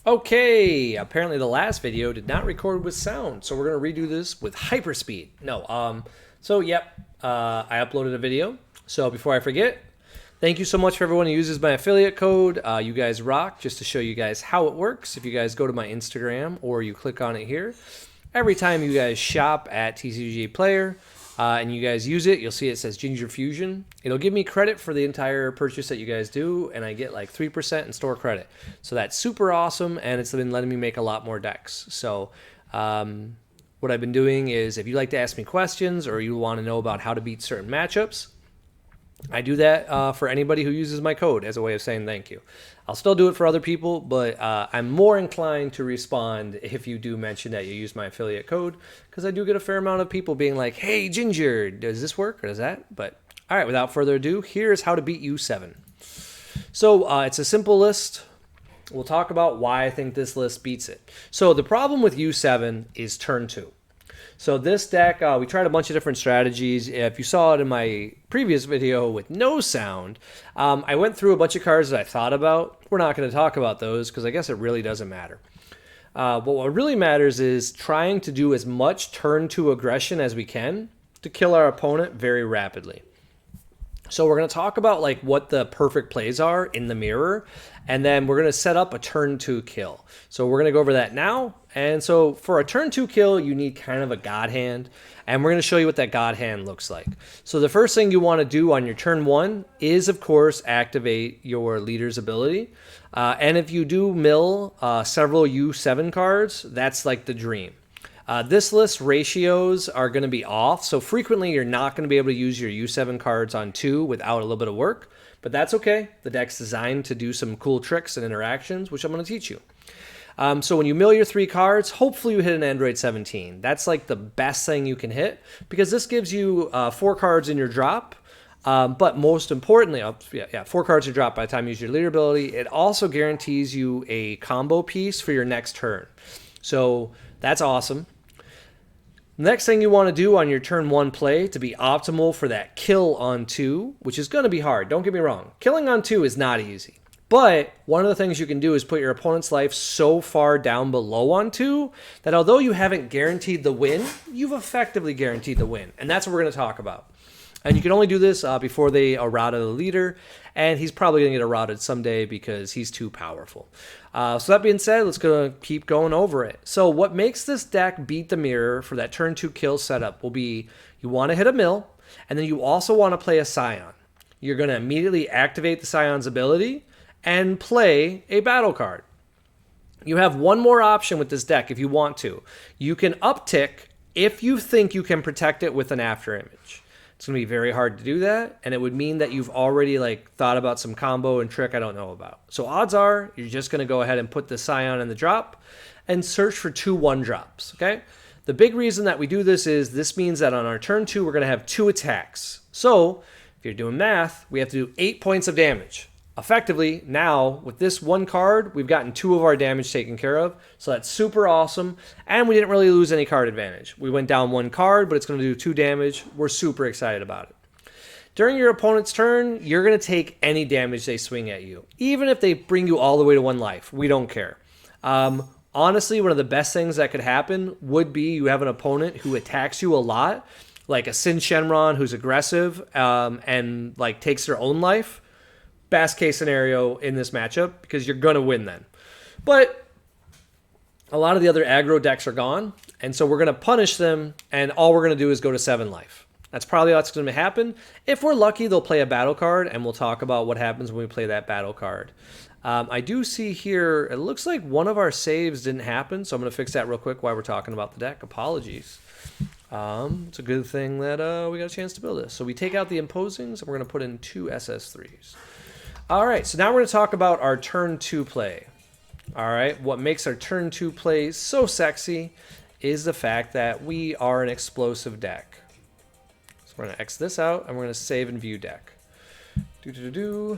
Okay, apparently the last video did not record with sound, so we're gonna redo this with hyperspeed. No, I uploaded a video. So before I forget, thank you so much for everyone who uses my affiliate code. You guys rock. Just to show you guys how it works, if you guys go to my Instagram or you click on it here, every time you guys shop at TCG Player and you guys use it, you'll see it says Ginger Fusion. It'll give me credit for the entire purchase that you guys do, and I get like 3% in store credit. So that's super awesome, and it's been letting me make a lot more decks. So what I've been doing is, if you like to ask me questions or you want to know about how to beat certain matchups, I do that for anybody who uses my code as a way of saying thank you. I'll still do it for other people, but I'm more inclined to respond if you do mention that you use my affiliate code, because I do get a fair amount of people being like, hey, Ginger, does this work or does that? But all right, without further ado, here's how to beat U7. So it's a simple list. We'll talk about why I think this list beats it. So the problem with U7 is turn 2. So this deck, we tried a bunch of different strategies. If you saw it in my previous video with no sound, I went through a bunch of cards that I thought about. We're not going to talk about those because I guess it really doesn't matter. But what really matters is trying to do as much turn 2 aggression as we can to kill our opponent very rapidly. So we're going to talk about like what the perfect plays are in the mirror, and then we're going to set up a turn 2 kill. So we're going to go over that now. And so for a turn 2 kill, you need kind of a god hand, and we're going to show you what that god hand looks like. So the first thing you want to do on your turn 1 is, of course, activate your leader's ability. And if you do mill several U7 cards, that's like the dream. This list ratios are going to be off, so frequently you're not going to be able to use your U7 cards on 2 without a little bit of work, but that's okay. The deck's designed to do some cool tricks and interactions, which I'm going to teach you. So when you mill your 3 cards, hopefully you hit an Android 17. That's like the best thing you can hit, because this gives you 4 cards in your drop. But most importantly, 4 cards in your drop by the time you use your leader ability. It also guarantees you a combo piece for your next turn. So that's awesome. Next thing you want to do on your turn 1 play to be optimal for that kill on 2, which is going to be hard, don't get me wrong. Killing on 2 is not easy. But one of the things you can do is put your opponent's life so far down below on 2 that although you haven't guaranteed the win, you've effectively guaranteed the win. And that's what we're going to talk about. And you can only do this before they errata the leader, and he's probably going to get errated someday because he's too powerful. So that being said, let's keep going over it. So what makes this deck beat the mirror for that turn 2 kill setup will be, you want to hit a mill, and then you also want to play a Scion. You're going to immediately activate the Scion's ability and play a battle card. You have one more option with this deck if you want to. You can uptick if you think you can protect it with an afterimage. It's going to be very hard to do that, and it would mean that you've already thought about some combo and trick I don't know about. So odds are you're just going to go ahead and put the Scion in the drop and search for 2 1-drops, okay? The big reason that we do this is this means that on our turn 2, we're going to have 2 attacks. So if you're doing math, we have to do 8 points of damage. Effectively, now, with this 1 card, we've gotten 2 of our damage taken care of, so that's super awesome, and we didn't really lose any card advantage. We went down 1 card, but it's going to do 2 damage. We're super excited about it. During your opponent's turn, you're going to take any damage they swing at you, even if they bring you all the way to 1 life. We don't care. Honestly, one of the best things that could happen would be you have an opponent who attacks you a lot, like a Sin Shenron who's aggressive and takes their own life. Best case scenario in this matchup, because you're going to win then. But a lot of the other aggro decks are gone, and so we're going to punish them, and all we're going to do is go to 7 life. That's probably what's going to happen. If we're lucky, they'll play a battle card, and we'll talk about what happens when we play that battle card. I do see here, it looks like one of our saves didn't happen, so I'm going to fix that real quick while we're talking about the deck. Apologies. It's a good thing that we got a chance to build this. So we take out the imposings, and we're going to put in 2 SS3s. All right, so now we're going to talk about our turn 2 play. All right, what makes our turn 2 play so sexy is the fact that we are an explosive deck. So we're going to X this out, and we're going to save and view deck. All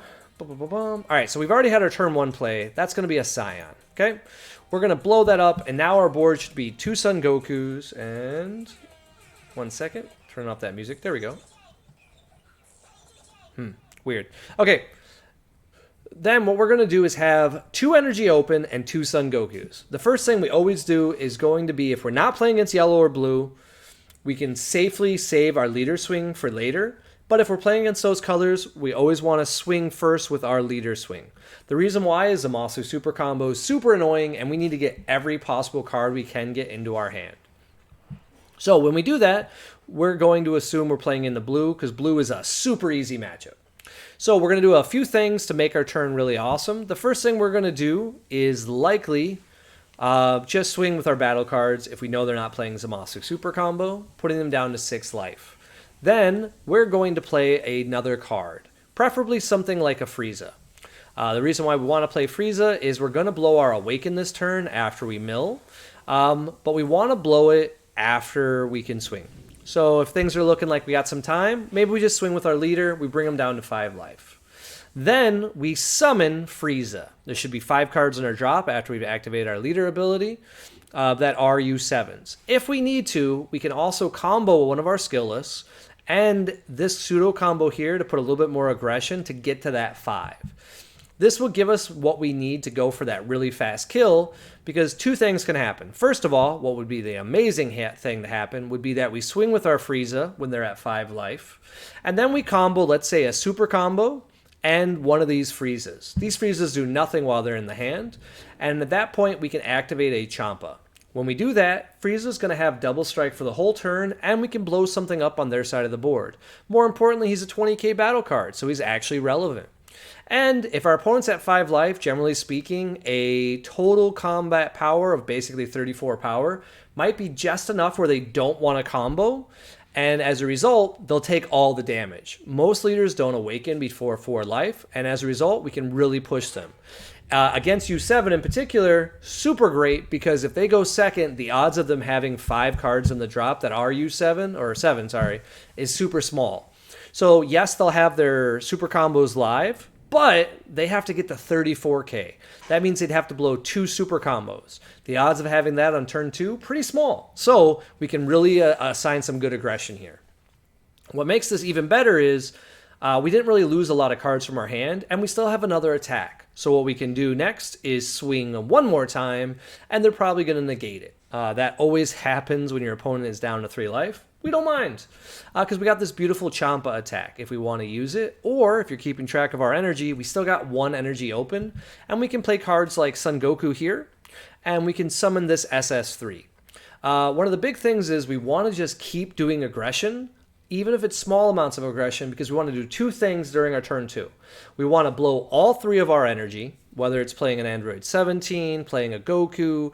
right, so we've already had our turn 1 play. That's going to be a Scion, okay? We're going to blow that up, and now our board should be 2 Son Gokus, and 1 second, turn off that music. There we go. Weird. Okay. Then what we're going to do is have 2 energy open and 2 Son Gokus. The first thing we always do is going to be, if we're not playing against yellow or blue, we can safely save our leader swing for later. But if we're playing against those colors, we always want to swing first with our leader swing. The reason why is Zamasu super combo is super annoying, and we need to get every possible card we can get into our hand. So when we do that, we're going to assume we're playing in the blue, because blue is a super easy matchup. So we're going to do a few things to make our turn really awesome. The first thing we're going to do is likely just swing with our battle cards if we know they're not playing Zamasu super combo, putting them down to 6 life. Then we're going to play another card, preferably something like a Frieza. The reason why we want to play Frieza is we're going to blow our Awaken this turn after we mill, but we want to blow it after we can swing. So if things are looking like we got some time, maybe we just swing with our leader, we bring them down to 5 life. Then we summon Frieza. There should be 5 cards in our drop after we've activated our leader ability that are U7s. If we need to, we can also combo one of our skill lists and this pseudo combo here to put a little bit more aggression to get to that 5. This will give us what we need to go for that really fast kill, because 2 things can happen. First of all, what would be the amazing thing to happen would be that we swing with our Frieza when they're at 5 life, and then we combo, let's say, a super combo and one of these Friezas. These Friezas do nothing while they're in the hand, and at that point we can activate a Champa. When we do that, Frieza's going to have double strike for the whole turn, and we can blow something up on their side of the board. More importantly, he's a 20k battle card, so he's actually relevant. And if our opponent's at 5 life, generally speaking, a total combat power of basically 34 power might be just enough where they don't want to combo, and as a result, they'll take all the damage. Most leaders don't awaken before 4 life, and as a result, we can really push them. Against U7 in particular, super great, because if they go second, the odds of them having 5 cards in the drop that are U7, or 7, sorry, is super small. So yes, they'll have their super combos live, but they have to get to 34k. That means they'd have to blow 2 super combos. The odds of having that on turn 2, pretty small. So we can really assign some good aggression here. What makes this even better is we didn't really lose a lot of cards from our hand, and we still have another attack. So what we can do next is swing one more time, and they're probably going to negate it. That always happens when your opponent is down to 3 life. We don't mind, because we got this beautiful Champa attack if we want to use it, or if you're keeping track of our energy, we still got 1 energy open, and we can play cards like Son Goku here, and we can summon this SS3. One of the big things is we want to just keep doing aggression, even if it's small amounts of aggression, because we want to do 2 things during our turn 2. We want to blow all 3 of our energy, whether it's playing an Android 17, playing a Goku,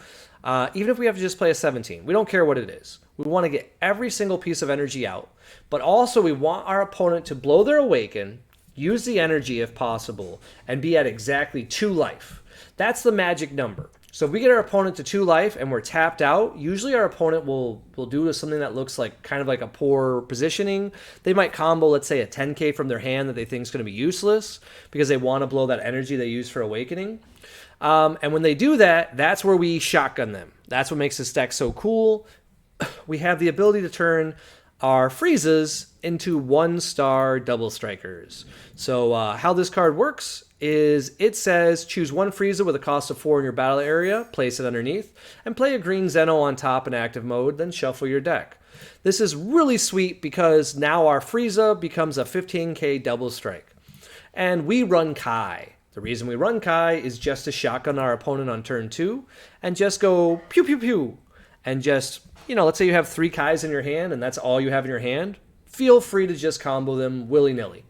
even if we have to just play a 17. We don't care what it is. We want to get every single piece of energy out, but also we want our opponent to blow their Awaken, use the energy if possible, and be at exactly 2 life. That's the magic number. So if we get our opponent to 2 life and we're tapped out, usually our opponent will do something that looks like kind of like a poor positioning. They might combo, let's say, a 10k from their hand that they think is going to be useless because they want to blow that energy they use for Awakening. And when they do that, that's where we shotgun them. That's what makes this deck so cool. We have the ability to turn our Friezas into 1-star double strikers. So how this card works is it says choose 1 Frieza with a cost of 4 in your battle area, place it underneath, and play a green Zeno on top in active mode, then shuffle your deck. This is really sweet because now our Frieza becomes a 15k double strike. And we run Kai. The reason we run Kai is just to shotgun our opponent on turn 2 and just go pew pew pew and just, let's say you have 3 Kais in your hand and that's all you have in your hand. Feel free to just combo them willy-nilly.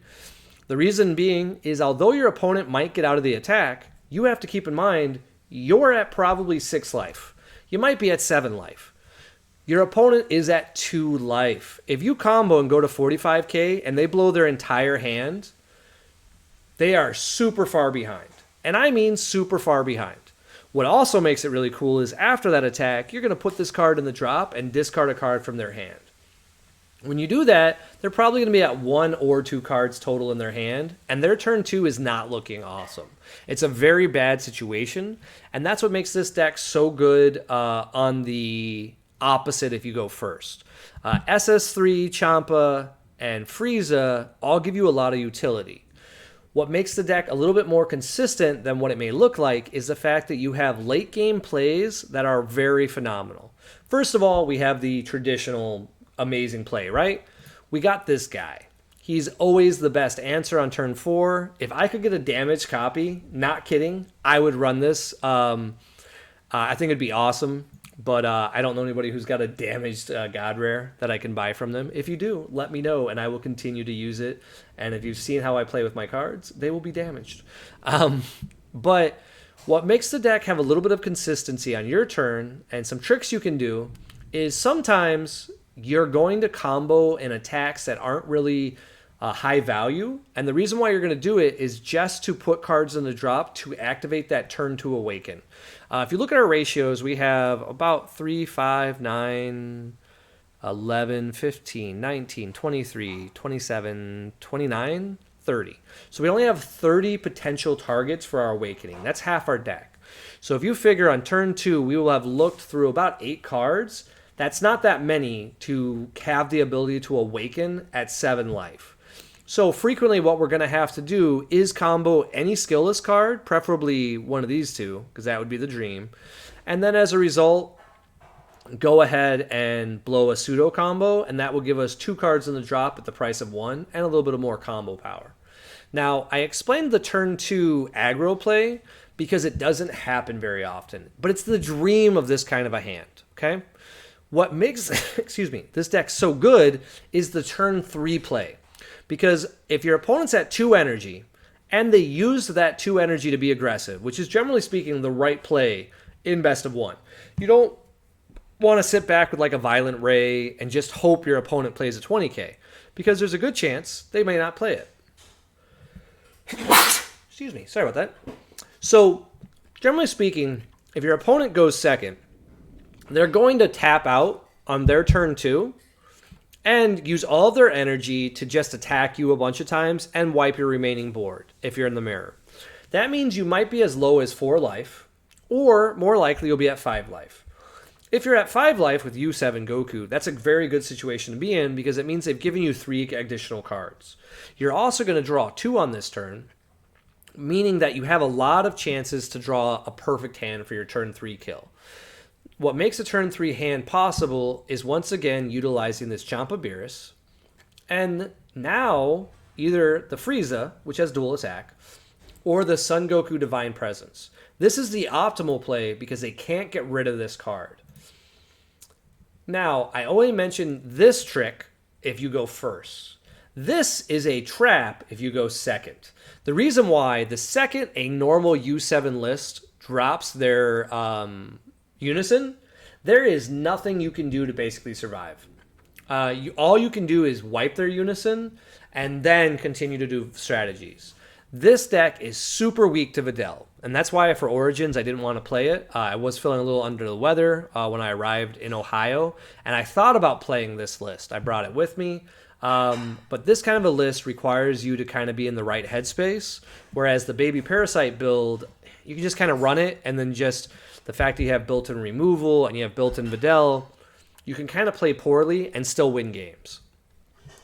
The reason being is although your opponent might get out of the attack, you have to keep in mind you're at probably 6 life. You might be at 7 life. Your opponent is at 2 life. If you combo and go to 45k and they blow their entire hand, they are super far behind. And I mean super far behind. What also makes it really cool is after that attack, you're going to put this card in the drop and discard a card from their hand. When you do that, they're probably going to be at 1 or 2 cards total in their hand, and their turn 2 is not looking awesome. It's a very bad situation, and that's what makes this deck so good on the opposite if you go first. SS3, Champa, and Frieza all give you a lot of utility. What makes the deck a little bit more consistent than what it may look like is the fact that you have late game plays that are very phenomenal. First of all, we have the traditional amazing play, right? We got this guy. He's always the best answer on turn 4. If I could get a damaged copy, not kidding, I would run this. I think it'd be awesome, but I don't know anybody who's got a damaged God Rare that I can buy from them. If you do, let me know, and I will continue to use it. And if you've seen how I play with my cards, they will be damaged. But what makes the deck have a little bit of consistency on your turn, and some tricks you can do, is sometimes you're going to combo in attacks that aren't really high value. And the reason why you're going to do it is just to put cards in the drop to activate that turn 2 awaken. If you look at our ratios, we have about 3, 5, 9, 11, 15, 19, 23, 27, 29, 30. So we only have 30 potential targets for our awakening. That's half our deck. So if you figure on turn 2, we will have looked through about 8 cards. That's not that many to have the ability to awaken at 7 life. So frequently what we're going to have to do is combo any skillless card, preferably one of these two, because that would be the dream. And then as a result, go ahead and blow a pseudo combo, and that will give us 2 cards in the drop at the price of 1 and a little bit of more combo power. Now, I explained the turn 2 aggro play because it doesn't happen very often, but it's the dream of this kind of a hand, okay? What makes this deck so good is the turn 3 play. Because if your opponent's at 2 energy and they use that 2 energy to be aggressive, which is generally speaking the right play in best of 1, you don't want to sit back with like a Violent Ray and just hope your opponent plays a 20k, because there's a good chance they may not play it. Excuse me, sorry about that. So generally speaking, if your opponent goes second, they're going to tap out on their turn 2 and use all their energy to just attack you a bunch of times and wipe your remaining board if you're in the mirror. That means you might be as low as 4 life, or more likely you'll be at 5 life. If you're at 5 life with U7 Goku, that's a very good situation to be in because it means they've given you 3 additional cards. You're also going to draw 2 on this turn, meaning that you have a lot of chances to draw a perfect hand for your turn 3 kill. What makes a turn 3 hand possible is once again utilizing this Champa Beerus, and now either the Frieza, which has dual attack, or the Son Goku Divine Presence. This is the optimal play because they can't get rid of this card. Now, I only mentioned this trick if you go first. This is a trap if you go second. The reason why, the second a normal U7 list drops their Unison, there is nothing you can do to basically survive. All you can do is wipe their Unison and then continue to do strategies. This deck is super weak to Videl, and that's why for Origins I didn't want to play it. I was feeling a little under the weather when I arrived in Ohio, and I thought about playing this list. I brought it with me, but this kind of a list requires you to kind of be in the right headspace, whereas the Baby Parasite build, you can just kind of run it, and then just the fact that you have built-in removal and you have built-in Videl, you can kind of play poorly and still win games.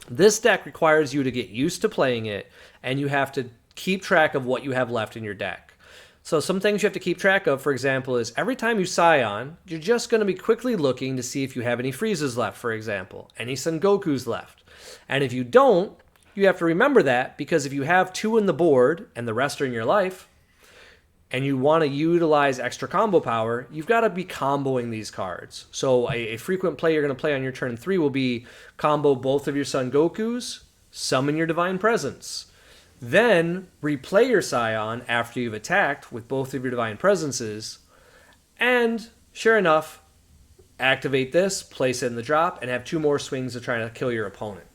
This deck requires you to get used to playing it, and you have to keep track of what you have left in your deck. So some things you have to keep track of, for example, is every time you Scion, you're just going to be quickly looking to see if you have any Friezas left, for example, any Son Gokus left. And if you don't, you have to remember that, because if you have 2 in the board and the rest are in your life, and you want to utilize extra combo power, you've got to be comboing these cards. So a frequent play you're going to play on your turn 3 will be combo both of your Son Gokus, summon your Divine Presence. Then replay your Scion after you've attacked with both of your Divine Presences, and sure enough, activate this, place it in the drop, and have 2 more swings of trying to kill your opponent.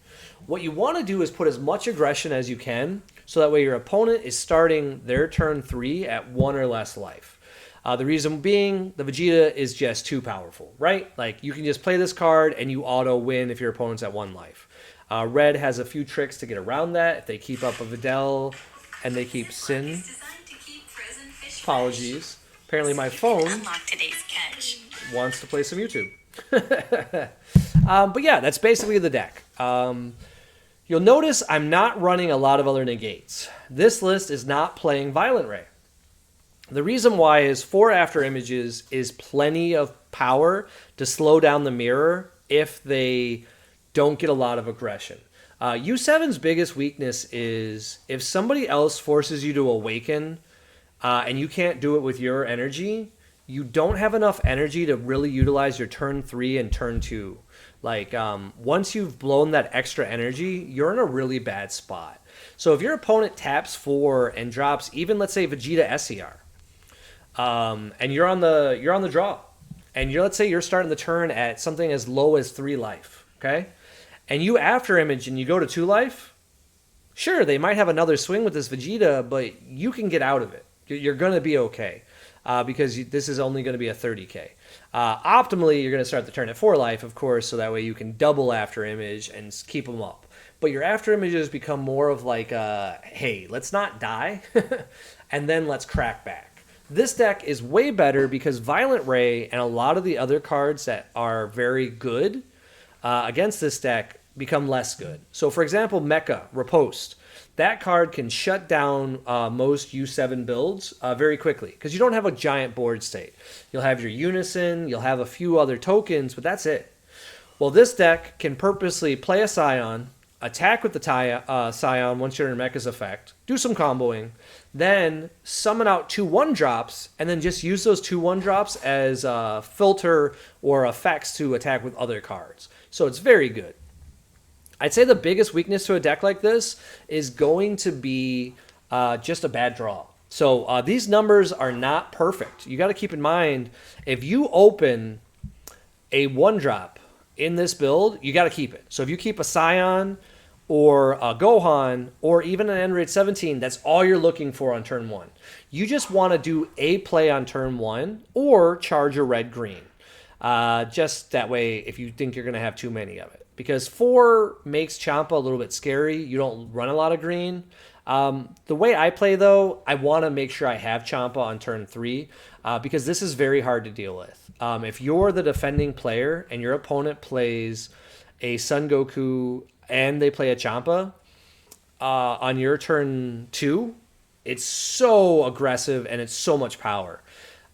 What you want to do is put as much aggression as you can, so that way your opponent is starting their turn 3 at 1 or less life. The reason being, the Vegeta is just too powerful, right? Like, you can just play this card and you auto win if your opponent's at 1 life. Red has a few tricks to get around that. If they keep up a Videl and they keep Sin. Apologies. Apparently my phone wants to play some YouTube. But yeah, that's basically the deck. You'll notice I'm not running a lot of other negates. This list is not playing Violent Ray. The reason why is 4 after images is plenty of power to slow down the mirror if they don't get a lot of aggression. U7's biggest weakness is if somebody else forces you to awaken and you can't do it with your energy, you don't have enough energy to really utilize your turn 3 and turn 2. Like, once you've blown that extra energy, you're in a really bad spot. So if your opponent taps 4 and drops even, let's say, Vegeta SER, and you're on the draw, and let's say you're starting the turn at something as low as 3 life, okay? And you after image and you go to 2 life, sure, they might have another swing with this Vegeta, but you can get out of it. You're going to be okay. Because this is only going to be a 30k. Optimally, you're going to start the turn at 4 life, of course, so that way you can double after image and keep them up. But your after images become more of like, hey, let's not die, and then let's crack back. This deck is way better because Violent Ray and a lot of the other cards that are very good against this deck become less good. So, for example, Mecha, Riposte. That card can shut down most U7 builds very quickly because you don't have a giant board state. You'll have your Unison, you'll have a few other tokens, but that's it. Well, this deck can purposely play a Scion, attack with the Scion once you're in Mecha's effect, do some comboing, then summon out 2 1-drops, and then just use those 2 1-drops as a filter or effects to attack with other cards. So it's very good. I'd say the biggest weakness to a deck like this is going to be just a bad draw. So these numbers are not perfect. You got to keep in mind, if you open a 1-drop in this build, you got to keep it. So if you keep a Scion or a Gohan or even an Android 17, that's all you're looking for on turn 1. You just want to do a play on turn 1 or charge a red-green. Just that way if you think you're going to have too many of it. Because 4 makes Champa a little bit scary. You don't run a lot of green. The way I play, though, I want to make sure I have Champa on turn 3 because this is very hard to deal with. If you're the defending player and your opponent plays a Son Goku and they play a Champa on your turn 2, it's so aggressive and it's so much power.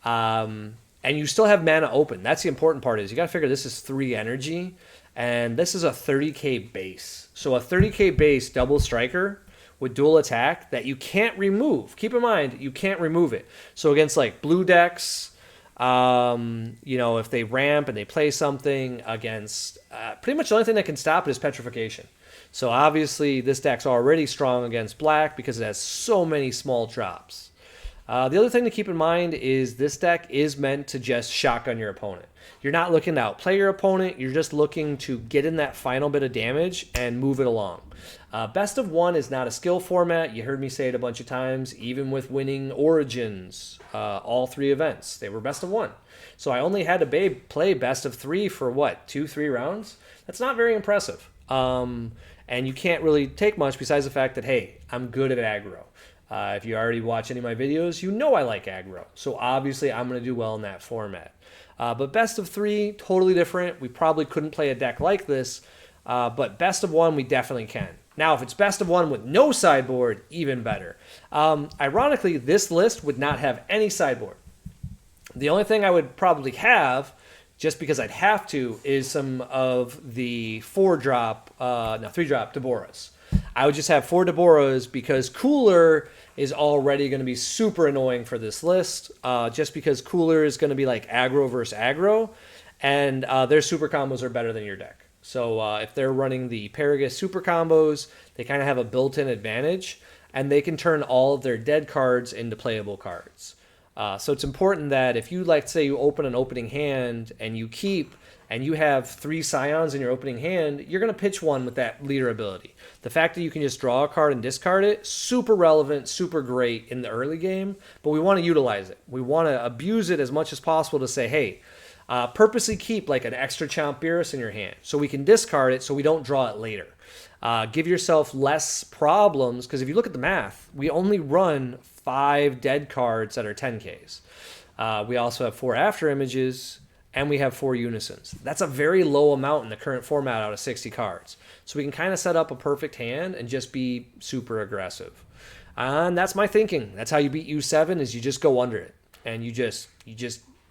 And you still have mana open. That's the important part is you got to figure this is 3 energy. And this is a 30k base. So a 30k base double striker with dual attack that you can't remove. Keep in mind, you can't remove it. So against like blue decks, if they ramp and they play something against, pretty much the only thing that can stop it is petrification. So obviously this deck's already strong against black because it has so many small drops. The other thing to keep in mind is this deck is meant to just shotgun your opponent. You're not looking to outplay your opponent. You're just looking to get in that final bit of damage and move it along. Best of 1 is not a skill format. You heard me say it a bunch of times. Even with winning Origins, all 3 events, they were best of 1. So I only had to play best of 3 for what, 2-3 rounds? That's not very impressive. And you can't really take much besides the fact that, hey, I'm good at aggro. If you already watch any of my videos, you know I like aggro. So obviously I'm going to do well in that format. But best of 3, totally different. We probably couldn't play a deck like this. But best of 1, we definitely can. Now, if it's best of 1 with no sideboard, even better. Ironically, this list would not have any sideboard. The only thing I would probably have, just because I'd have to, is some of the 3-drop Deborahs. I would just have 4 Deborahs because Cooler is already going to be super annoying for this list, just because Cooler is going to be like aggro versus aggro, and their super combos are better than your deck. So if they're running the Paragus super combos, they kind of have a built-in advantage, and they can turn all of their dead cards into playable cards. So it's important that if you, like, say you open an opening hand and you keep and you have 3 Scions in your opening hand, you're going to pitch one with that leader ability. The fact that you can just draw a card and discard it, super relevant, super great in the early game, but we want to utilize it. We want to abuse it as much as possible to say, hey, purposely keep like an extra Chomp Beerus in your hand so we can discard it so we don't draw it later. Give yourself less problems, because if you look at the math, we only run 5 dead cards that are 10Ks. We also have 4 after images, and we have 4 unisons. That's a very low amount in the current format out of 60 cards. So we can kind of set up a perfect hand and just be super aggressive. And that's my thinking. That's how you beat U7 is you just go under it. And you just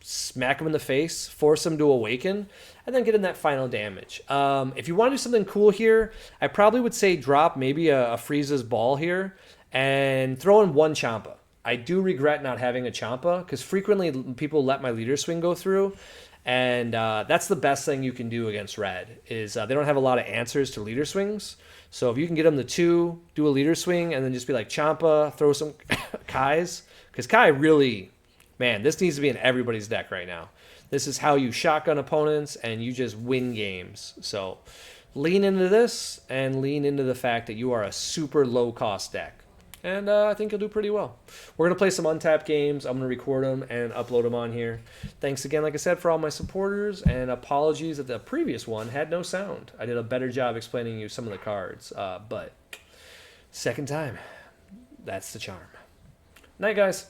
smack them in the face, force them to awaken, and then get in that final damage. If you want to do something cool here, I probably would say drop maybe a Frieza's Ball here and throw in 1 Champa. I do regret not having a Champa because frequently people let my leader swing go through. And that's the best thing you can do against red is they don't have a lot of answers to leader swings. So if you can get them to 2, do a leader swing, and then just be like Champa, throw some Kais. Because Kai really, man, this needs to be in everybody's deck right now. This is how you shotgun opponents and you just win games. So lean into this and lean into the fact that you are a super low-cost deck. And I think you'll do pretty well. We're going to play some untapped games. I'm going to record them and upload them on here. Thanks again, like I said, for all my supporters. And apologies that the previous one had no sound. I did a better job explaining you some of the cards. But second time, that's the charm. Night, guys.